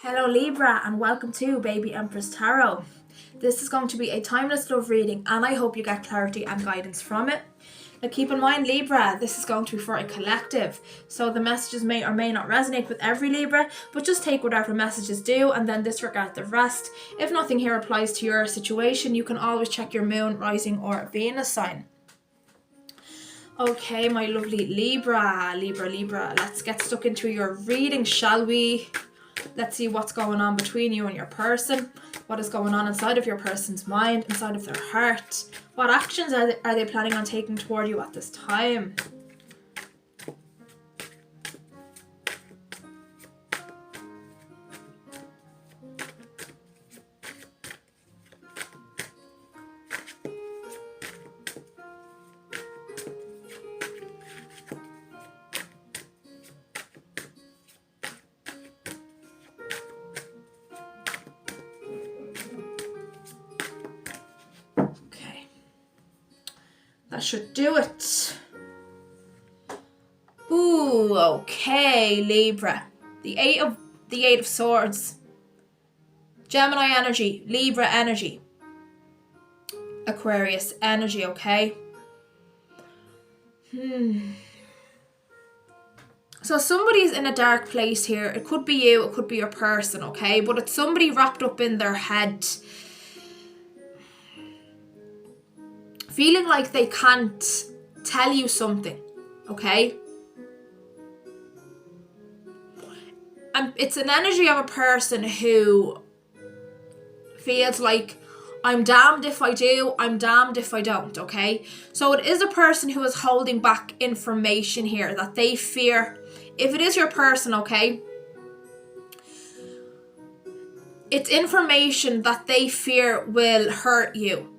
Hello Libra and welcome to Baby Empress Tarot. This is going to be a timeless love reading and I hope you get clarity and guidance from it. Now keep in mind Libra, this is going to be for a collective, so the messages may or may not resonate with every Libra, but just take whatever messages do and then disregard the rest. If nothing here applies to your situation, you can always check your moon, rising or Venus sign. Okay, my lovely Libra, let's get stuck into your reading, shall we? Let's see what's going on between you and your person. What is going on inside of your person's mind, inside of their heart? What actions are they planning on taking toward you at this time? That should do it. Ooh, okay, Libra. The eight of Swords. Gemini energy, Libra energy. Aquarius energy, okay? So somebody's in a dark place here. It could be you, it could be your person, okay? But it's somebody wrapped up in their head. Feeling like they can't tell you something, okay? And it's an energy of a person who feels like, I'm damned if I do, I'm damned if I don't, okay? So it is a person who is holding back information here that they fear. If it is your person, okay? It's information that they fear will hurt you.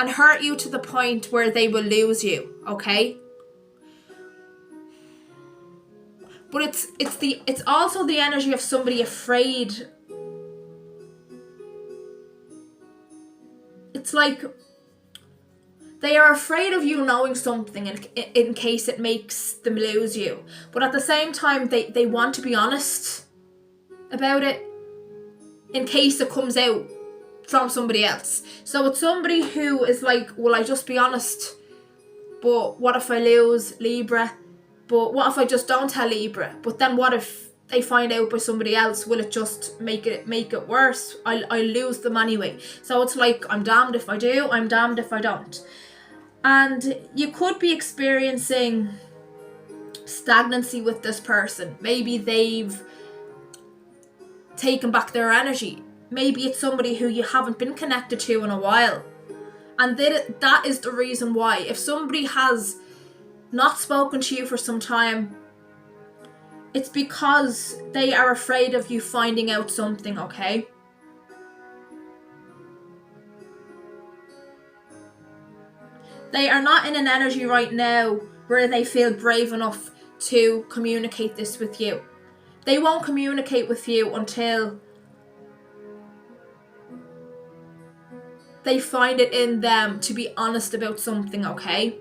And hurt you to the point where they will lose you, okay? But it's also the energy of somebody afraid. It's like they are afraid of you knowing something in case it makes them lose you. But at the same time, they want to be honest about it in case it comes out from somebody else. So it's somebody who is like, will I just be honest? But what if I lose Libra? But what if I just don't tell Libra? But then what if they find out by somebody else? Will it just make it worse? I'll lose them anyway. So it's like, I'm damned if I do, I'm damned if I don't. And you could be experiencing stagnancy with this person. Maybe they've taken back their energy. Maybe it's somebody who you haven't been connected to in a while. And that is the reason why. If somebody has not spoken to you for some time, it's because they are afraid of you finding out something, okay? They are not in an energy right now where they feel brave enough to communicate this with you. They won't communicate with you until they find it in them to be honest about something, okay?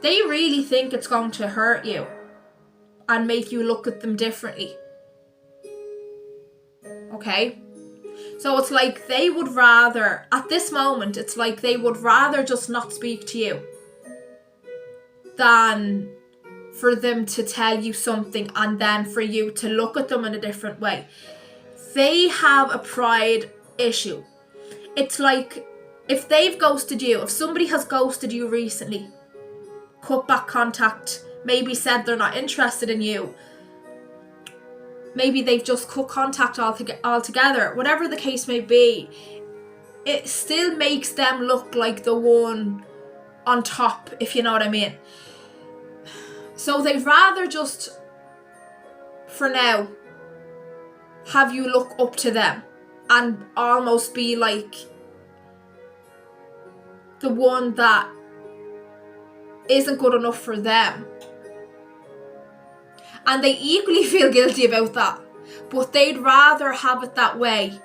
They really think it's going to hurt you and make you look at them differently, okay? So it's like they would rather, at this moment, it's like they would rather just not speak to you than for them to tell you something and then for you to look at them in a different way. They have a pride issue. It's like if they've ghosted you, if somebody has ghosted you recently, cut back contact, maybe said they're not interested in you, maybe they've just cut contact altogether, whatever the case may be, it still makes them look like the one on top, if you know what I mean. So they'd rather just, for now, have you look up to them and almost be like the one that isn't good enough for them. And they equally feel guilty about that. But they'd rather have it that way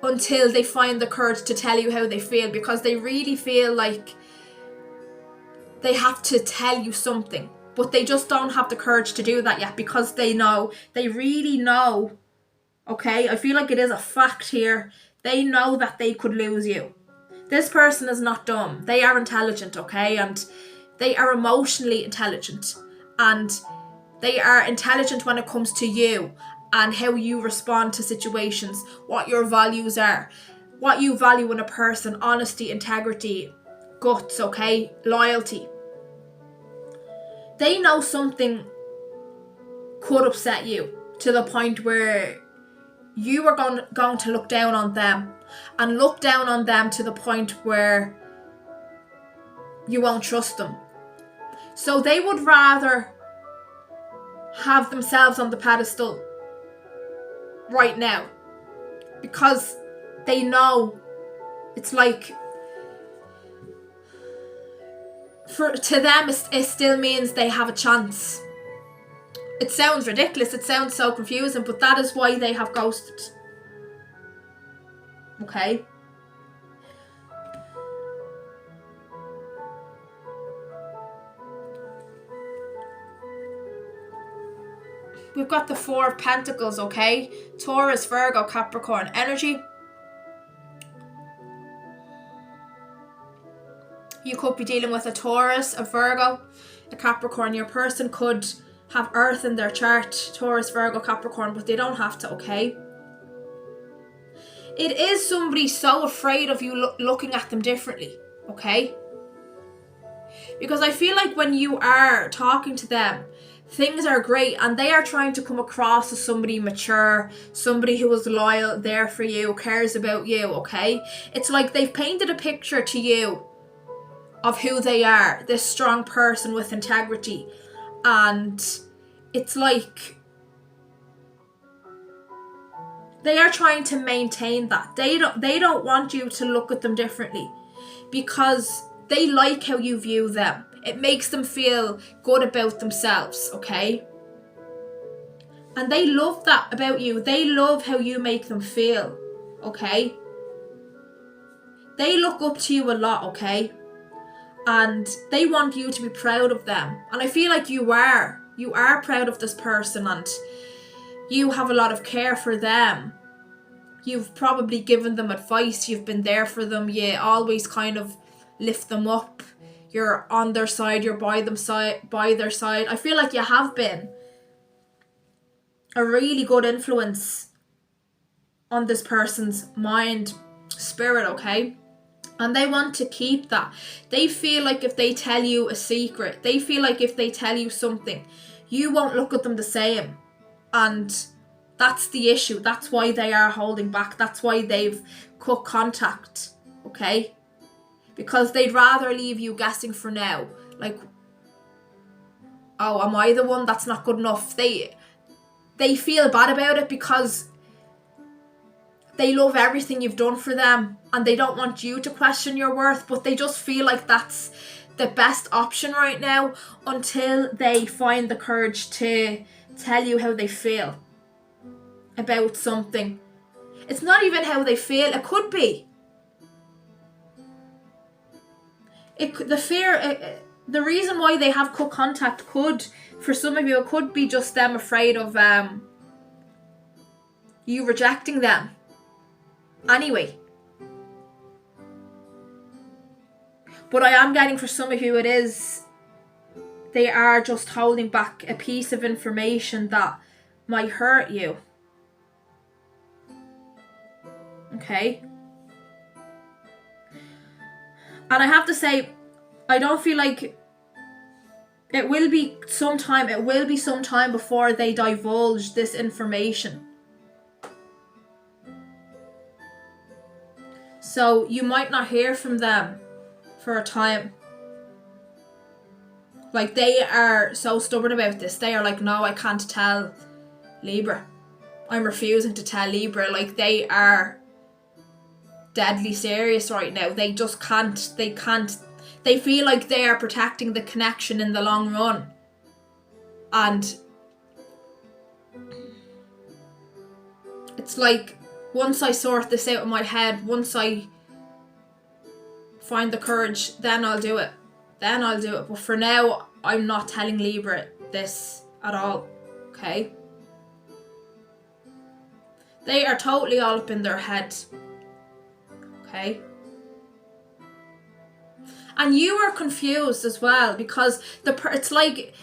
until they find the courage to tell you how they feel, because they really feel like they have to tell you something. But they just don't have the courage to do that yet because they really know, okay? I feel like it is a fact here. They know that they could lose you. This person is not dumb. They are intelligent, okay? And they are emotionally intelligent. And they are intelligent when it comes to you and how you respond to situations, what your values are, what you value in a person, honesty, integrity, guts, okay? Loyalty. They know something could upset you to the point where you are going to look down on them, and look down on them to the point where you won't trust them. So they would rather have themselves on the pedestal right now because they know it's like, to them it still means they have a chance. It sounds ridiculous, it sounds so confusing, but that is why they have ghosted. Okay? We've got the Four of Pentacles, okay? Taurus, Virgo, Capricorn energy. You could be dealing with a Taurus, a Virgo, a Capricorn. Your person could have Earth in their chart, Taurus, Virgo, Capricorn, but they don't have to, okay? It is somebody so afraid of you looking at them differently, okay? Because I feel like when you are talking to them, things are great and they are trying to come across as somebody mature, somebody who is loyal, there for you, cares about you, okay? It's like they've painted a picture to you of who they are, this strong person with integrity. And it's like they are trying to maintain that. They don't want you to look at them differently because they like how you view them. It makes them feel good about themselves, okay? And they love that about you. They love how you make them feel, okay? They look up to you a lot, okay? And they want you to be proud of them. And I feel like you are. You are proud of this person and you have a lot of care for them. You've probably given them advice. You've been there for them. You always kind of lift them up. You're on their side. You're by their side. I feel like you have been a really good influence on this person's mind, spirit, okay? And they want to keep that. They feel like if they tell you a secret, they feel like if they tell you something, you won't look at them the same. And that's the issue. That's why they are holding back. That's why they've cut contact, okay? Because they'd rather leave you guessing for now. Like, oh, am I the one that's not good enough? They feel bad about it because they love everything you've done for them and they don't want you to question your worth, but they just feel like that's the best option right now until they find the courage to tell you how they feel about something. It's not even how they feel. It could be. The reason why they have cut contact could, for some of you, it could be just them afraid of you rejecting them. Anyway. But I am getting for some of you it is they are just holding back a piece of information that might hurt you. Okay? And I have to say, I don't feel like it will be some time before they divulge this information. So you might not hear from them for a time. Like, they are so stubborn about this. They are like, no, I can't tell Libra. I'm refusing to tell Libra. Like, they are deadly serious right now. They just can't. They feel like they are protecting the connection in the long run. And it's like, once I sort this out in my head, once I find the courage, then I'll do it. But for now, I'm not telling Libra this at all, okay? They are totally all up in their head, okay? And you are confused as well, because it's like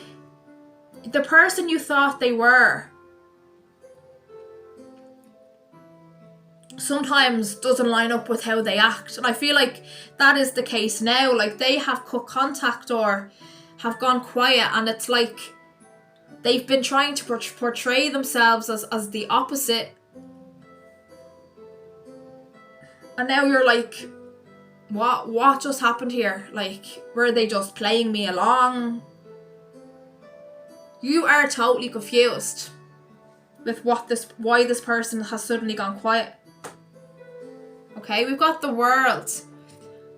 the person you thought they were sometimes doesn't line up with how they act. And I feel like that is the case now. Like, they have cut contact or have gone quiet, and it's like they've been trying to portray themselves as the opposite. And now you're like, what just happened here? Like, were they just playing me along? You are totally confused with why this person has suddenly gone quiet. Okay, we've got the World,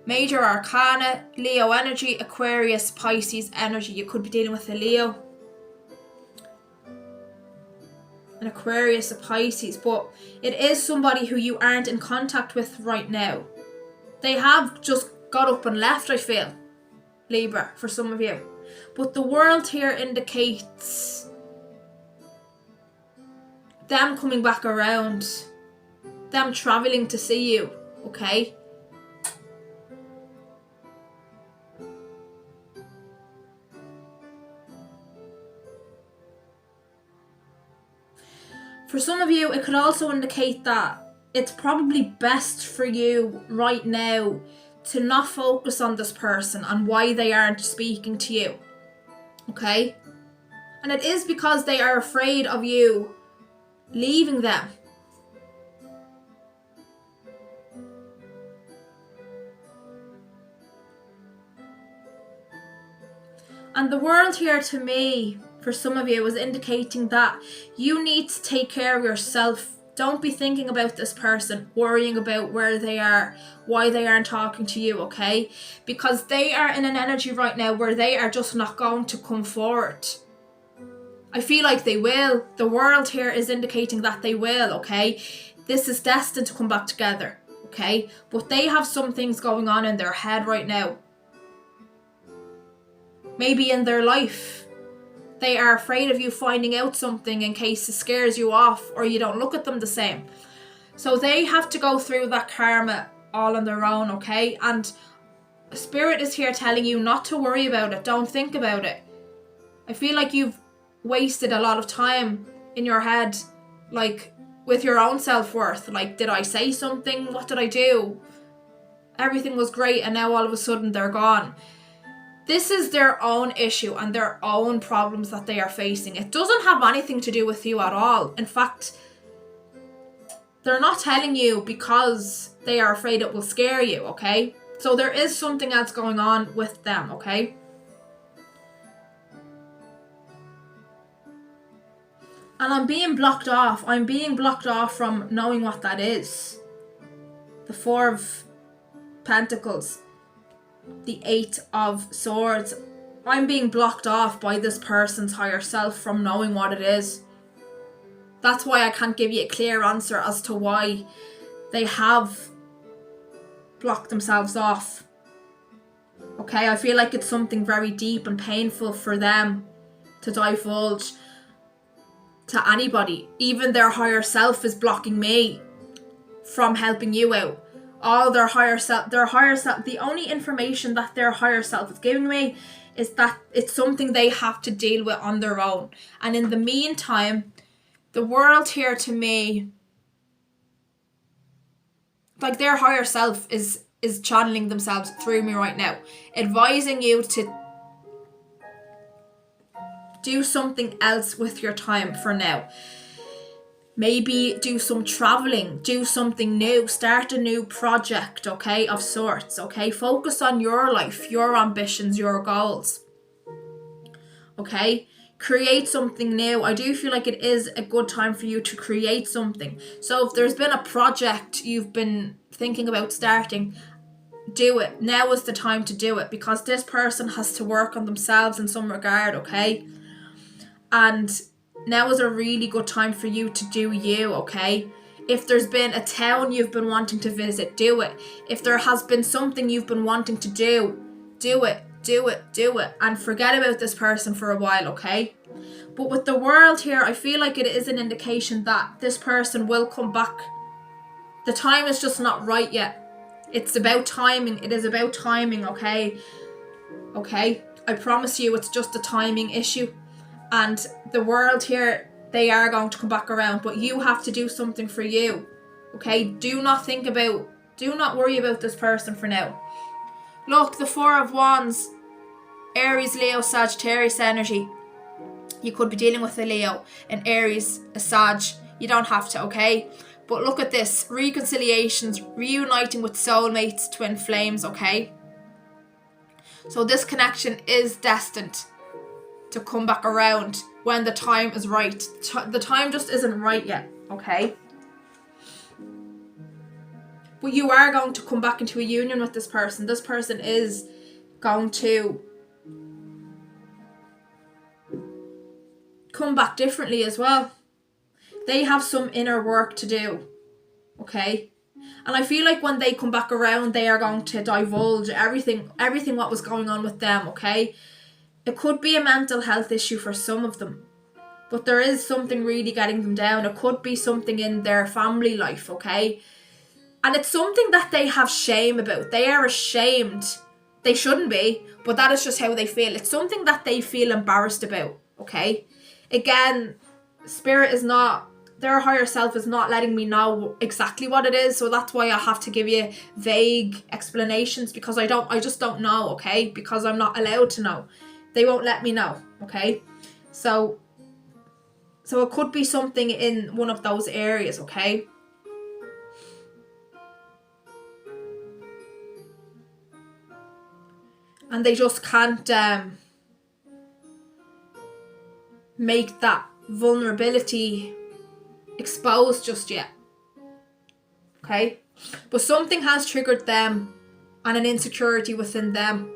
Major Arcana, Leo energy, Aquarius, Pisces energy. You could be dealing with a Leo, an Aquarius, a Pisces, but it is somebody who you aren't in contact with right now. They have just got up and left, I feel, Libra, for some of you. But the World here indicates them coming back around, them traveling to see you, okay? For some of you, it could also indicate that it's probably best for you right now to not focus on this person and why they aren't speaking to you, okay? And it is because they are afraid of you leaving them. And the World here, to me, for some of you, is indicating that you need to take care of yourself. Don't be thinking about this person, worrying about where they are, why they aren't talking to you, okay? Because they are in an energy right now where they are just not going to come forward. I feel like they will. The World here is indicating that they will, okay? This is destined to come back together, okay? But they have some things going on in their head right now. Maybe in their life. They are afraid of you finding out something in case it scares you off or you don't look at them the same. So they have to go through that karma all on their own, okay? And Spirit is here telling you not to worry about it. Don't think about it. I feel like you've wasted a lot of time in your head, like with your own self-worth. Like, did I say something? What did I do? Everything was great and now all of a sudden they're gone. This is their own issue and their own problems that they are facing. It doesn't have anything to do with you at all. In fact, they're not telling you because they are afraid it will scare you, okay? So there is something else going on with them, okay? And I'm being blocked off. I'm being blocked off from knowing what that is. The Four of Pentacles. The Eight of Swords. I'm being blocked off by this person's higher self from knowing what it is. That's why I can't give you a clear answer as to why they have blocked themselves off. Okay, I feel like it's something very deep and painful for them to divulge to anybody. Even their higher self is blocking me from helping you out. All their higher self, the only information that their higher self is giving me is that it's something they have to deal with on their own. And in the meantime, the World here to me, like their higher self is channeling themselves through me right now, advising you to do something else with your time for now. Maybe do some traveling, do something new, start a new project, okay, of sorts, okay? Focus on your life, your ambitions, your goals, okay? Create something new. I do feel like it is a good time for you to create something. So if there's been a project you've been thinking about starting, do it. Now is the time to do it, because this person has to work on themselves in some regard, okay? And now is a really good time for you to do you, okay? If there's been a town you've been wanting to visit, do it. If there has been something you've been wanting to do, do it. do it, and forget about this person for a while, okay? But with the World here, I feel like it is an indication that this person will come back. The time is just not right yet. It's about timing. It is about timing, okay? Okay? I promise you it's just a timing issue. And the World here, they are going to come back around, but you have to do something for you. Okay? Do not worry about this person for now. Look, the Four of Wands, Aries, Leo, Sagittarius energy. You could be dealing with a Leo, an Aries, a Sag. You don't have to, okay? But look at this. Reconciliations, reuniting with soulmates, twin flames, okay? So this connection is destined to come back around when the time is right. The time just isn't right yet, okay? But you are going to come back into a union with this person. This person is going to come back differently as well. They have some inner work to do, okay? And I feel like when they come back around, they are going to divulge everything what was going on with them, okay? It could be a mental health issue for some of them, but there is something really getting them down. It could be something in their family life, okay? And it's something that they have shame about. They are ashamed. They shouldn't be, but that is just how they feel. It's something that they feel embarrassed about, okay? Again, Spirit is not, their higher self is not letting me know exactly what it is, so that's why I have to give you vague explanations, because I just don't know, okay? Because I'm not allowed to know. They won't let me know, okay? So it could be something in one of those areas, okay? And they just can't make that vulnerability exposed just yet. Okay? But something has triggered them and an insecurity within them.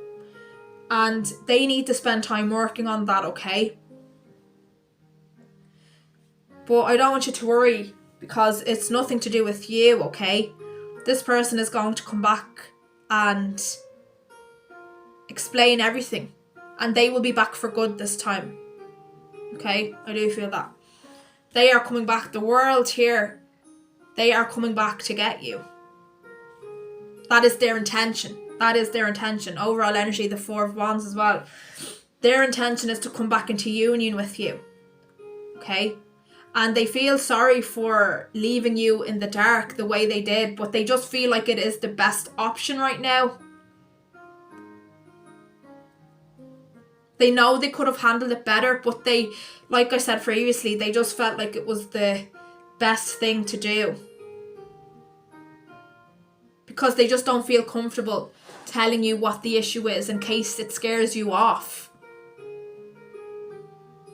And they need to spend time working on that, okay? But I don't want you to worry, because it's nothing to do with you, okay? This person is going to come back and explain everything, and they will be back for good this time. Okay, I do feel that. They are coming back. The World here, they are coming back to get you. That is their intention. That is their intention. Overall energy, the Four of Wands as well. Their intention is to come back into union with you. Okay? And they feel sorry for leaving you in the dark the way they did, but they just feel like it is the best option right now. They know they could have handled it better, but they, like I said previously, they just felt like it was the best thing to do. Because they just don't feel comfortable telling you what the issue is in case it scares you off.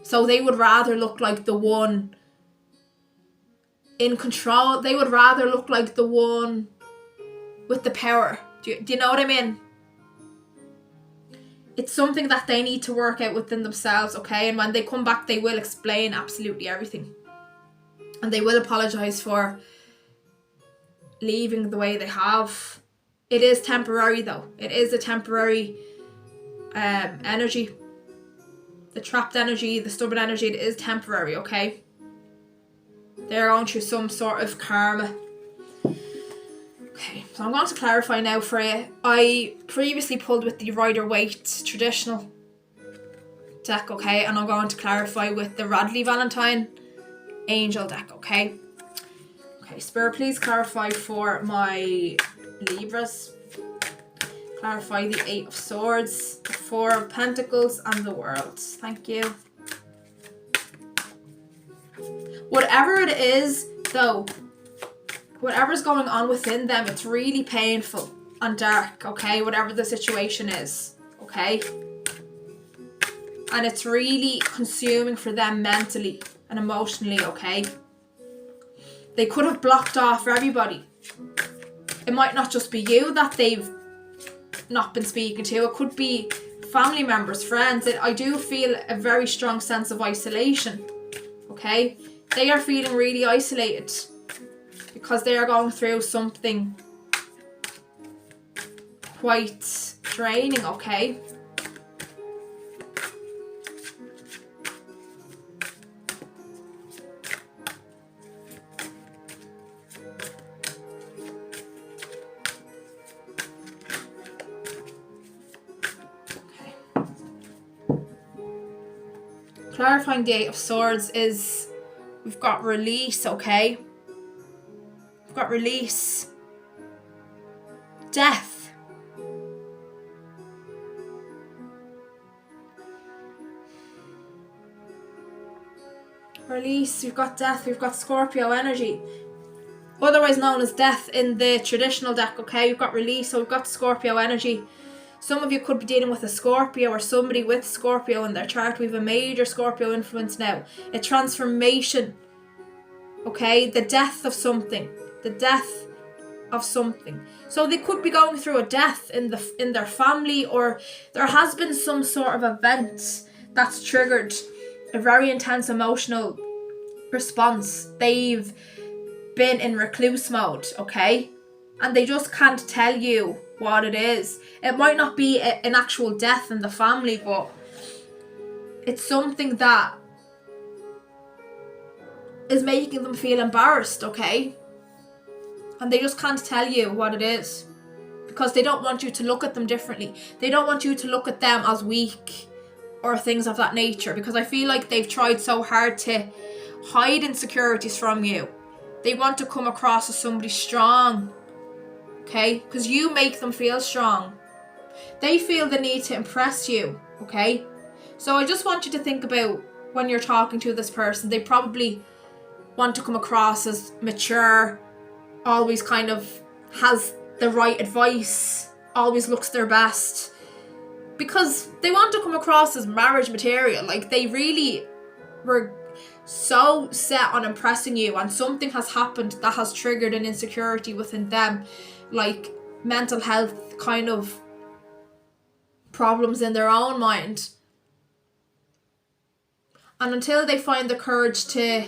So they would rather look like the one in control. They would rather look like the one with the power. Do you know what I mean? It's something that they need to work out within themselves, okay? And when they come back, they will explain absolutely everything. And they will apologise for leaving the way they have. It is temporary though. It is a temporary energy. The trapped energy, the stubborn energy, it is temporary, okay? They're going through some sort of karma. Okay, so I'm going to clarify now for you. I previously pulled with the Rider-Waite traditional deck, okay? And I'm going to clarify with the Radleigh Valentine angel deck, okay? Okay, Spirit, please clarify for my Libras. Clarify the Eight of Swords, the Four of Pentacles, and the World. Thank you. Whatever it is, though, whatever's going on within them, it's really painful and dark, okay? Whatever the situation is, okay? And it's really consuming for them mentally and emotionally, okay? They could have blocked off everybody. It might not just be you that they've not been speaking to. It could be family members, friends. I do feel a very strong sense of isolation, okay? They are feeling really isolated because they are going through something quite draining, okay? clarifying the Eight of Swords is we've got release, okay? We've got release. Death. Release, we've got death, we've got Scorpio energy. Otherwise known as death in the traditional deck, okay? We've got release, so we've got Scorpio energy. Some of you could be dealing with a Scorpio or somebody with Scorpio in their chart. We have a major Scorpio influence now. A transformation, okay? The death of something. The death of something. So they could be going through a death in their family, or there has been some sort of event that's triggered a very intense emotional response. They've been in recluse mode, okay? And they just can't tell you what it is. It might not be an actual death in the family, but it's something that is making them feel embarrassed, okay? And they just can't tell you what it is because they don't want you to look at them differently. They don't want you to look at them as weak or things of that nature, because I feel like they've tried so hard to hide insecurities from you. They want to come across as somebody strong, okay? Because you make them feel strong. They feel the need to impress you, okay? So I just want you to think about when you're talking to this person, they probably want to come across as mature, always kind of has the right advice, always looks their best, because they want to come across as marriage material. Like, they really were so set on impressing you, and something has happened that has triggered an insecurity within them, like mental health kind of problems in their own mind. And until they find the courage to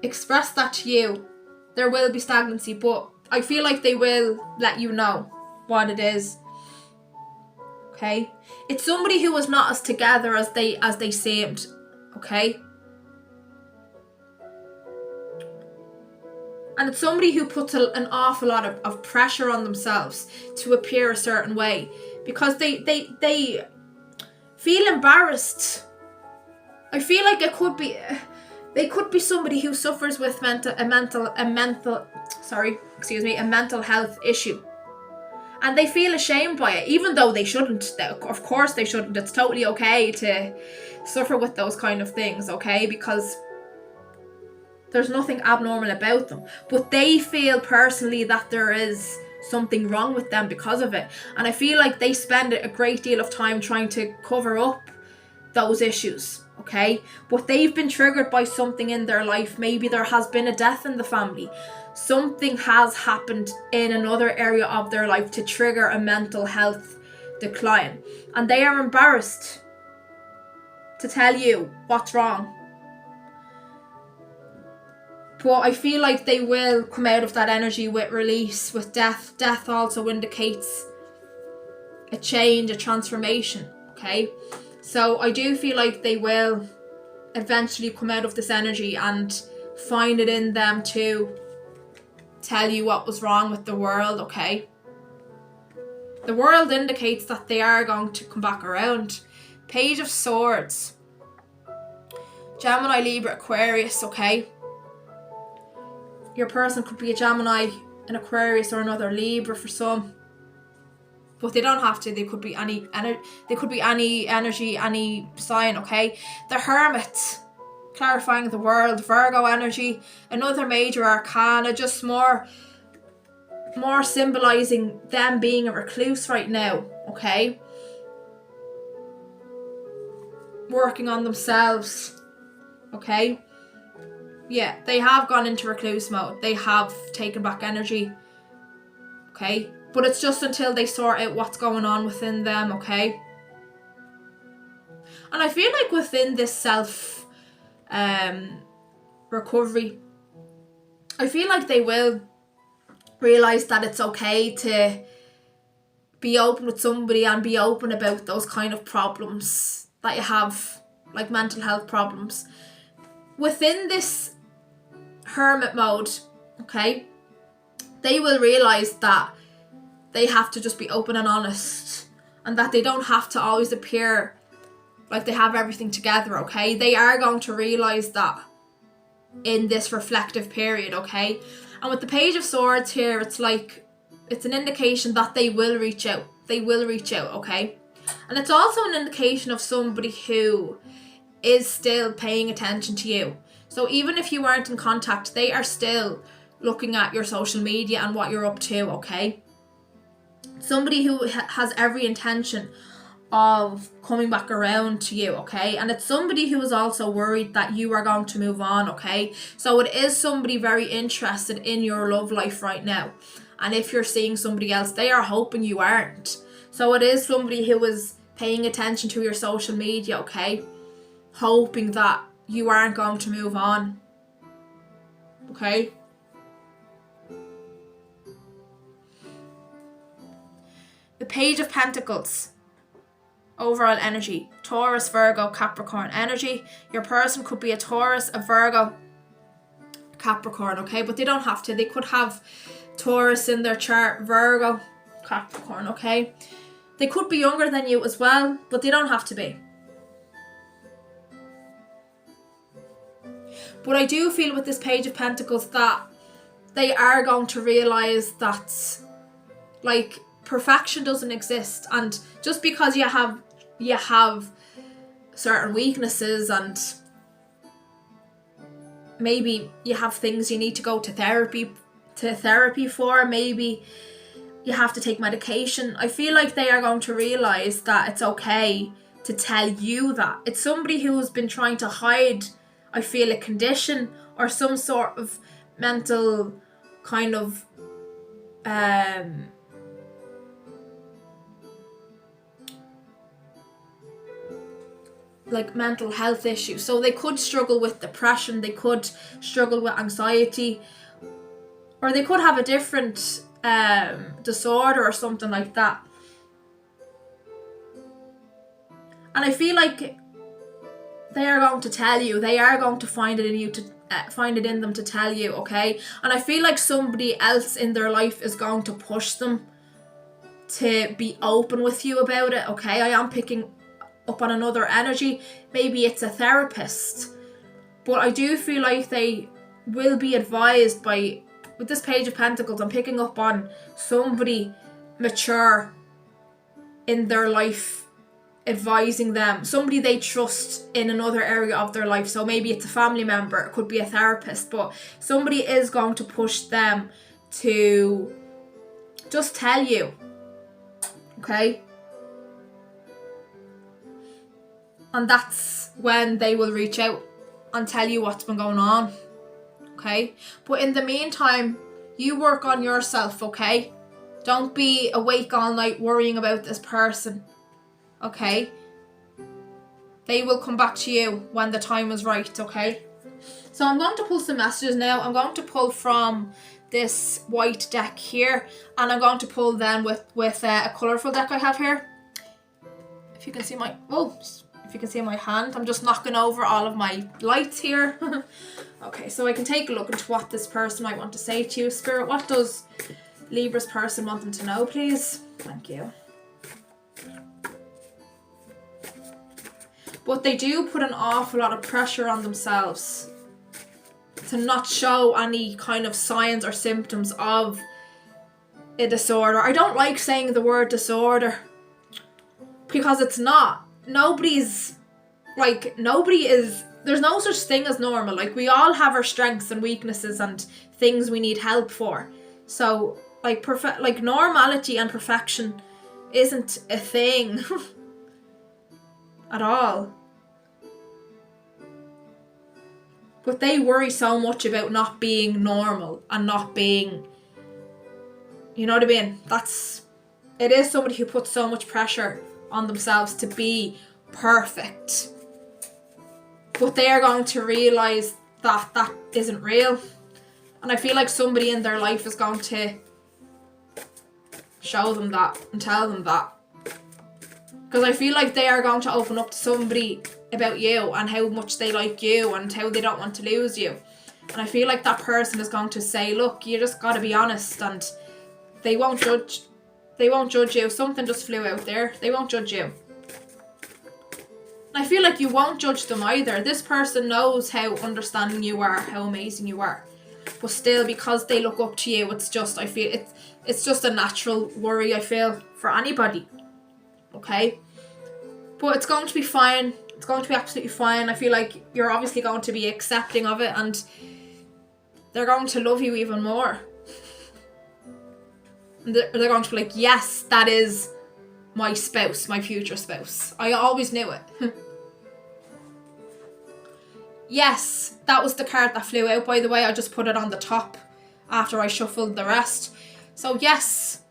express that to you, there will be stagnancy, but I feel like they will let you know what it is. Okay? It's somebody who was not as together as they seemed. Okay? And it's somebody who puts an awful lot of pressure on themselves to appear a certain way, because they feel embarrassed. I feel like they could be somebody who suffers with a mental health issue. And they feel ashamed by it, even though they shouldn't. Of course they shouldn't. It's totally okay to suffer with those kind of things, okay? Because there's nothing abnormal about them. But they feel personally that there is something wrong with them because of it. And I feel like they spend a great deal of time trying to cover up those issues, okay? But they've been triggered by something in their life. Maybe there has been a death in the family. Something has happened in another area of their life to trigger a mental health decline. And they are embarrassed to tell you what's wrong. But I feel like they will come out of that energy with release, with death. Death also indicates a change, a transformation, okay? So I do feel like they will eventually come out of this energy and find it in them to tell you what was wrong with the world, okay? The world indicates that they are going to come back around. Page of Swords. Gemini, Libra, Aquarius, okay? Your person could be a Gemini, an Aquarius, or another Libra for some. But they don't have to. They could be any energy, any sign, okay? The Hermit, clarifying the world. Virgo energy, another major arcana, just more symbolizing them being a recluse right now, okay? Working on themselves, okay? Yeah, they have gone into recluse mode. They have taken back energy, okay? But it's just until they sort out what's going on within them, okay? And I feel like within this self recovery, I feel like they will realise that it's okay to be open with somebody and be open about those kind of problems that you have, like mental health problems. Within this hermit mode, okay, they will realise that they have to just be open and honest, and that they don't have to always appear like they have everything together, okay? They are going to realise that in this reflective period, okay? And with the Page of Swords here, it's like, it's an indication that they will reach out. They will reach out, okay? And it's also an indication of somebody who is still paying attention to you. So even if you weren't in contact, they are still looking at your social media and what you're up to, okay? Somebody who has every intention of coming back around to you, okay? And it's somebody who is also worried that you are going to move on, okay? So it is somebody very interested in your love life right now. And if you're seeing somebody else, they are hoping you aren't. So it is somebody who is paying attention to your social media, okay? Hoping that you aren't going to move on, okay? The Page of Pentacles. Overall energy. Taurus, Virgo, Capricorn energy. Your person could be a Taurus, a Virgo, Capricorn, okay? But they don't have to. They could have Taurus in their chart, Virgo, Capricorn, okay? They could be younger than you as well, but they don't have to be. But I do feel with this Page of Pentacles that they are going to realise that, like, perfection doesn't exist. And just because you have certain weaknesses, and maybe you have things you need to go to therapy for, maybe you have to take medication, I feel like they are going to realise that it's okay to tell you that. It's somebody who's been trying to hide, I feel, a condition or some sort of mental kind of like mental health issue. So they could struggle with depression, they could struggle with anxiety, or they could have a different disorder or something like that. And I feel like they are going to tell you, they are going to find it in you to find it in them to tell you, okay? And I feel like somebody else in their life is going to push them to be open with you about it, okay? I am picking up on another energy. Maybe it's a therapist, but I do feel like they will be advised by, with this Page of Pentacles, I'm picking up on somebody mature in their life advising them, somebody they trust in another area of their life. So maybe it's a family member, it could be a therapist, but somebody is going to push them to just tell you, okay? And that's when they will reach out and tell you what's been going on, okay? But in the meantime, you work on yourself, okay? Don't be awake all night worrying about this person, okay? They will come back to you when the time is right, okay? So I'm going to pull some messages now. I'm going to pull from this white deck here, and I'm going to pull then with a colourful deck I have here. If you can see my... if you can see my hand, I'm just knocking over all of my lights here. Okay, so I can take a look into what this person might want to say to you. Spirit, what does Libra's person want them to know, please? Thank you. But they do put an awful lot of pressure on themselves to not show any kind of signs or symptoms of a disorder. I don't like saying the word disorder because it's not. Nobody is, there's no such thing as normal. Like, we all have our strengths and weaknesses and things we need help for. So, like normality and perfection isn't a thing at all. But they worry so much about not being normal and not being, you know what I mean? It is somebody who puts so much pressure on themselves to be perfect, but they are going to realise that that isn't real. And I feel like somebody in their life is going to show them that and tell them that, because I feel like they are going to open up to somebody about you and how much they like you and how they don't want to lose you. And I feel like that person is going to say, look, you just got to be honest, and they won't judge. They won't judge you. Something just flew out there. They won't judge you. I feel like you won't judge them either. This person knows how understanding you are, how amazing you are. But still, because they look up to you, it's just, I feel, it's just a natural worry, I feel, for anybody. Okay? But it's going to be fine. It's going to be absolutely fine. I feel like you're obviously going to be accepting of it, and they're going to love you even more. They're going to be like, yes, that is my spouse, my future spouse. I always knew it. Yes, that was the card that flew out, by the way. I just put it on the top after I shuffled the rest. So yes.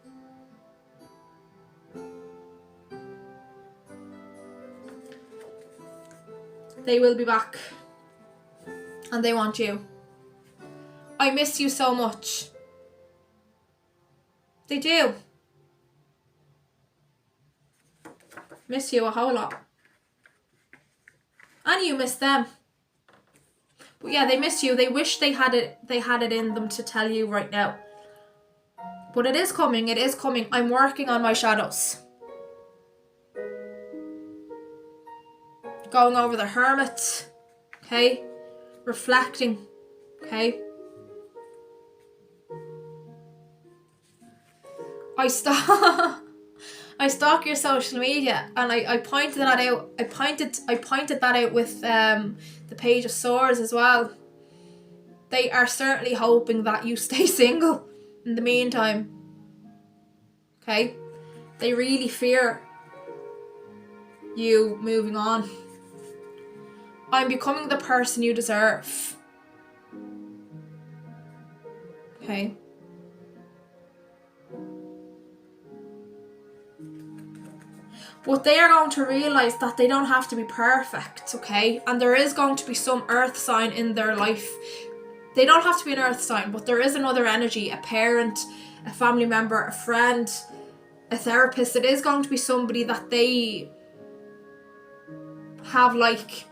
They will be back. And they want you. I miss you so much. They do. Miss you a whole lot. And you miss them. But yeah, they miss you. They wish they had it in them to tell you right now. But it is coming. It is coming. I'm working on my shadows. Going over the Hermit. Okay? Reflecting. Okay? I stalk your social media, and I pointed that out. I pointed that out with the Page of Swords as well. They are certainly hoping that you stay single in the meantime. Okay? They really fear you moving on. I'm becoming the person you deserve. Okay? But they are going to realise that they don't have to be perfect, okay? And there is going to be some earth sign in their life. They don't have to be an earth sign, but there is another energy, a parent, a family member, a friend, a therapist. It is going to be somebody that they have like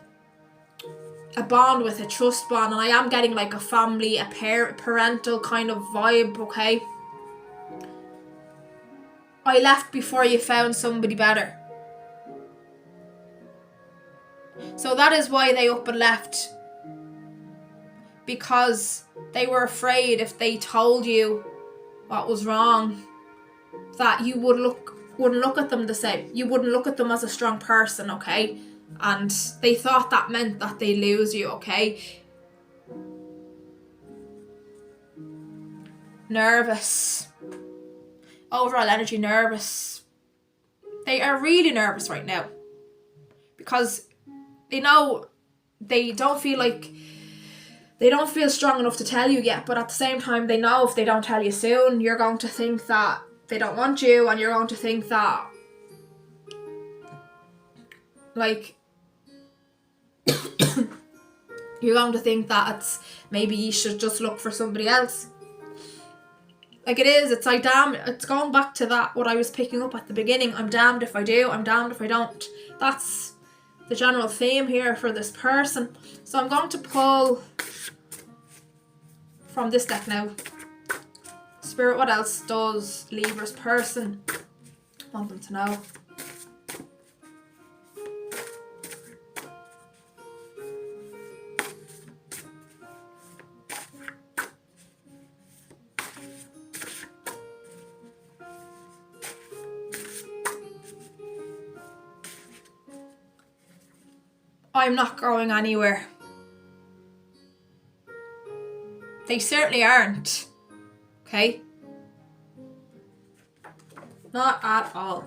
a bond with, a trust bond. And I am getting like a family, a parental kind of vibe, okay? I left before you found somebody better. So that is why they up and left. Because they were afraid if they told you what was wrong, that you wouldn't look at them the same. You wouldn't look at them as a strong person, okay? And they thought that meant that they lose you, okay? Nervous. Overall energy, nervous. They are really nervous right now. Because they know they don't feel strong enough to tell you yet, but at the same time they know if they don't tell you soon, you're going to think that they don't want you, and you're going to think that like you're going to think that it's maybe you should just look for somebody else. Like it is, it's like damn, it's going back to that what I was picking up at the beginning. I'm damned if I do, I'm damned if I don't. That's the general theme here for this person. So I'm going to pull from this deck now. Spirit, what else does Libra's person want them to know? I'm not going anywhere. They certainly aren't. Okay? Not at all.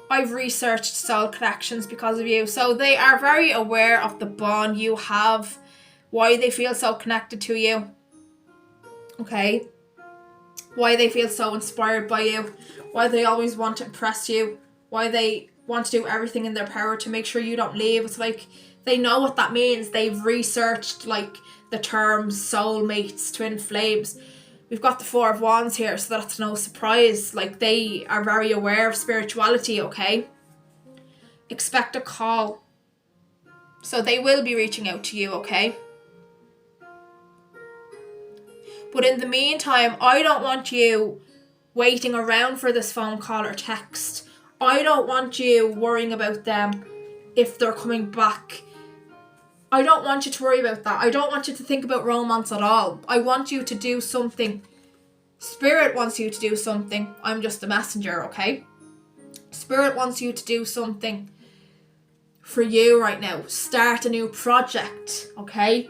I've researched soul connections because of you. So they are very aware of the bond you have, why they feel so connected to you. Okay? Why they feel so inspired by you, why they always want to impress you, why they want to do everything in their power to make sure you don't leave. It's like they know what that means. They've researched like the terms soulmates, twin flames. We've got the Four of Wands here, so that's no surprise. Like they are very aware of spirituality, okay? Expect a call. So they will be reaching out to you, okay? But in the meantime, I don't want you waiting around for this phone call or text. I don't want you worrying about them if they're coming back. I don't want you to worry about that. I don't want you to think about romance at all. I want you to do something. Spirit wants you to do something. I'm just a messenger, okay? Spirit wants you to do something for you right now. Start a new project, okay?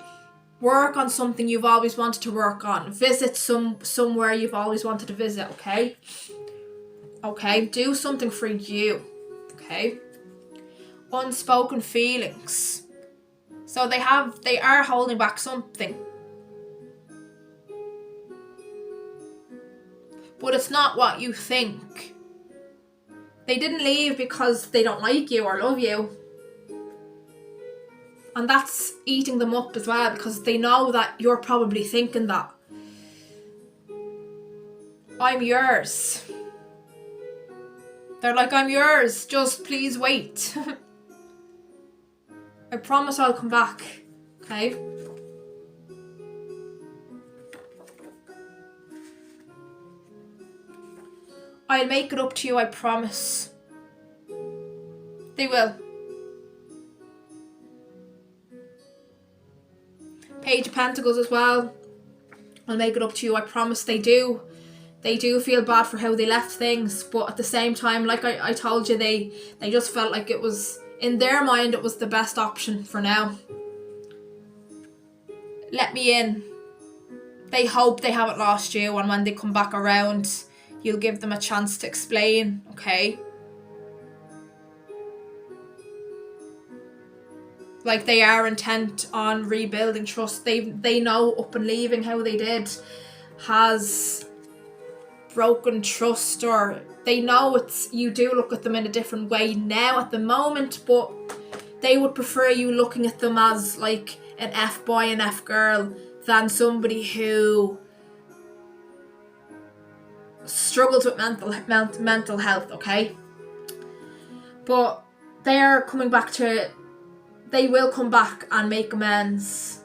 Work on something you've always wanted to work on. Visit somewhere you've always wanted to visit, okay? Okay, do something for you, okay? Unspoken feelings. So they are holding back something. But it's not what you think. They didn't leave because they don't like you or love you. And that's eating them up as well, because they know that you're probably thinking that. I'm yours. They're like, I'm yours, just please wait. I promise I'll come back, okay? I'll make it up to you, I promise. They will. Page of Pentacles as well. I'll make it up to you, I promise. They do. They do feel bad for how they left things, but at the same time, like I told you, they just felt like it was, in their mind, it was the best option for now. Let me in. They hope they haven't lost you, and when they come back around, you'll give them a chance to explain, okay? Like, they are intent on rebuilding trust. They know up and leaving how they did has broken trust, or they know you do look at them in a different way now at the moment, but they would prefer you looking at them as like an F-boy and F-girl than somebody who struggles with mental health, okay? But they are coming back to it. They will come back and make amends,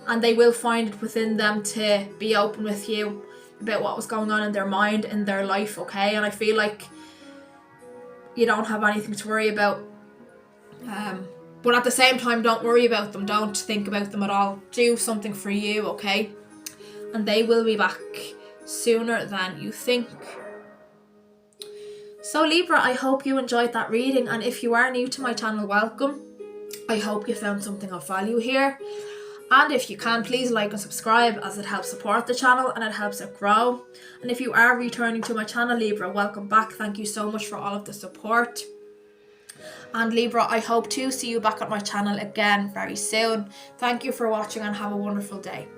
and they will find it within them to be open with you about what was going on in their mind, in their life, okay? And I feel like you don't have anything to worry about. But at the same time, don't worry about them. Don't think about them at all. Do something for you, okay? And they will be back sooner than you think. So Libra, I hope you enjoyed that reading, and if you are new to my channel, welcome. I hope you found something of value here, and if you can, please like and subscribe, as it helps support the channel and it helps it grow. And if you are returning to my channel, Libra, welcome back. Thank you so much for all of the support. And Libra, I hope to see you back at my channel again very soon. Thank you for watching and have a wonderful day.